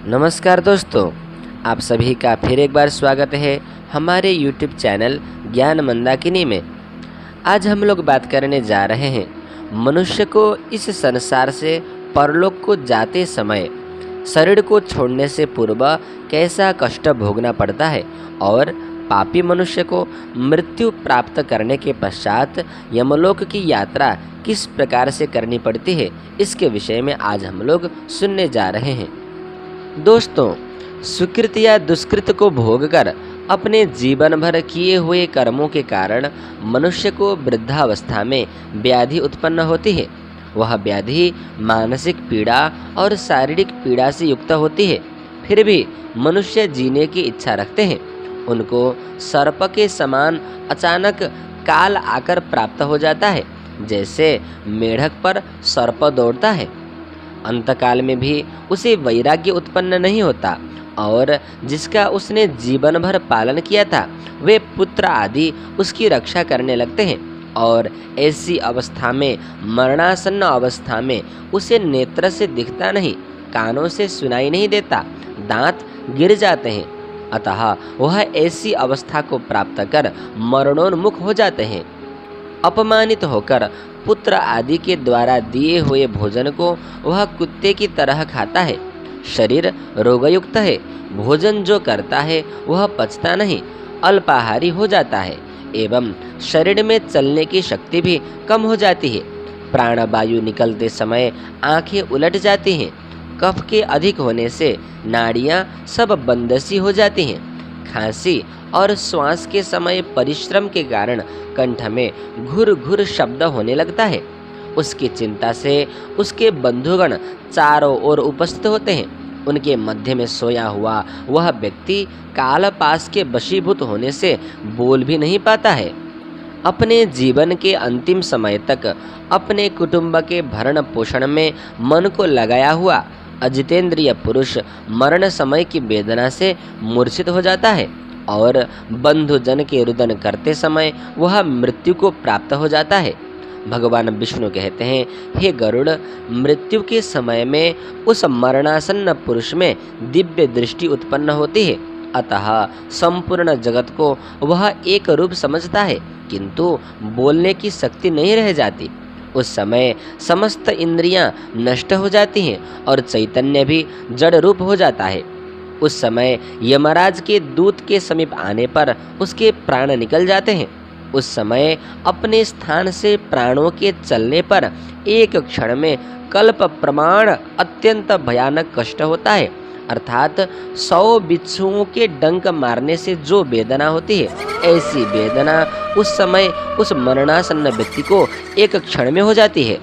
नमस्कार दोस्तों, आप सभी का फिर एक बार स्वागत है हमारे YouTube चैनल ज्ञान मंदाकिनी में। आज हम लोग बात करने जा रहे हैं मनुष्य को इस संसार से परलोक को जाते समय शरीर को छोड़ने से पूर्व कैसा कष्ट भोगना पड़ता है और पापी मनुष्य को मृत्यु प्राप्त करने के पश्चात यमलोक की यात्रा किस प्रकार से करनी पड़ती है, इसके विषय में आज हम लोग सुनने जा रहे हैं। दोस्तों, सुकृत या दुष्कृत को भोगकर अपने जीवन भर किए हुए कर्मों के कारण मनुष्य को वृद्धावस्था में व्याधि उत्पन्न होती है। वह व्याधि मानसिक पीड़ा और शारीरिक पीड़ा से युक्त होती है। फिर भी मनुष्य जीने की इच्छा रखते हैं। उनको सर्प के समान अचानक काल आकर प्राप्त हो जाता है, जैसे मेढक पर सर्प दौड़ता है। अंतकाल में भी उसे वैराग्य उत्पन्न नहीं होता और जिसका उसने जीवन भर पालन किया था वे पुत्र आदि उसकी रक्षा करने लगते हैं और ऐसी अवस्था में, मरणासन्न अवस्था में उसे नेत्र से दिखता नहीं, कानों से सुनाई नहीं देता, दांत गिर जाते हैं। अतः वह ऐसी अवस्था को प्राप्त कर मरणोन्मुख हो जाते हैं। अपमानित होकर पुत्र आदि के द्वारा दिए हुए भोजन को वह कुत्ते की तरह खाता है। शरीर रोगयुक्त है, भोजन जो करता है वह पचता नहीं, अल्पाहारी हो जाता है एवं शरीर में चलने की शक्ति भी कम हो जाती है। प्राणवायु निकलते समय आंखें उलट जाती हैं। कफ के अधिक होने से नाड़ियां सब बंदसी हो जाती हैं। खांसी और श्वास के समय परिश्रम के कारण कंठ में घुर घुर शब्द होने लगता है। उसकी चिंता से उसके बंधुगण चारों ओर उपस्थित होते हैं। उनके मध्य में सोया हुआ वह व्यक्ति काल पास के वशीभूत होने से बोल भी नहीं पाता है। अपने जीवन के अंतिम समय तक अपने कुटुंब के भरण पोषण में मन को लगाया हुआ अजितेंद्रिय पुरुष मरण समय की वेदना से मूर्छित हो जाता है और बंधुजन के रुदन करते समय वह मृत्यु को प्राप्त हो जाता है। भगवान विष्णु कहते हैं, हे गरुड़, मृत्यु के समय में उस मरणासन्न पुरुष में दिव्य दृष्टि उत्पन्न होती है। अतः संपूर्ण जगत को वह एक रूप समझता है, किंतु बोलने की शक्ति नहीं रह जाती। उस समय समस्त इंद्रियां नष्ट हो जाती हैं और चैतन्य भी जड़ रूप हो जाता है। उस समय यमराज के दूत के समीप आने पर उसके प्राण निकल जाते हैं। उस समय अपने स्थान से प्राणों के चलने पर एक क्षण में कल्प प्रमाण अत्यंत भयानक कष्ट होता है। अर्थात 100 बिच्छुओं के डंक मारने से जो वेदना होती है, ऐसी वेदना उस समय उस मरणासन्न व्यक्ति को एक क्षण में हो जाती है।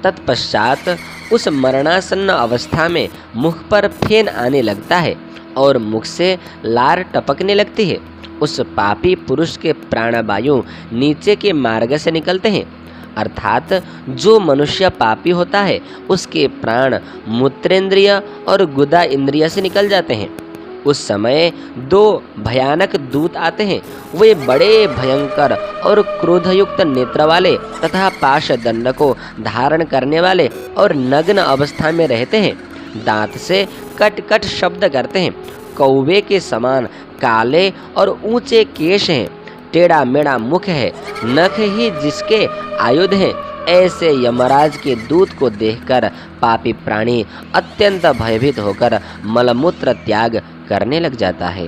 तत्पश्चात उस मरणासन्न अवस्था में मुख पर फेन आने लगता है और मुख से लार टपकने लगती है। उस पापी पुरुष के प्राणवायु नीचे के मार्ग से निकलते हैं। अर्थात जो मनुष्य पापी होता है उसके प्राण मूत्रेंद्रिय और गुदा इंद्रिय से निकल जाते हैं। उस समय 2 भयानक दूत आते हैं। वे बड़े भयंकर और क्रोधयुक्त नेत्र वाले तथा पाश दंड को धारण करने वाले और नग्न अवस्था में रहते हैं। दांत से कट कट शब्द करते हैं। कौवे के समान काले और ऊंचे केश हैं। टेढ़ा मेढ़ा मुख है, नख ही जिसके आयुध हैं। ऐसे यमराज के दूत को देखकर पापी प्राणी अत्यंत भयभीत होकर मलमूत्र त्याग करने लग जाता है।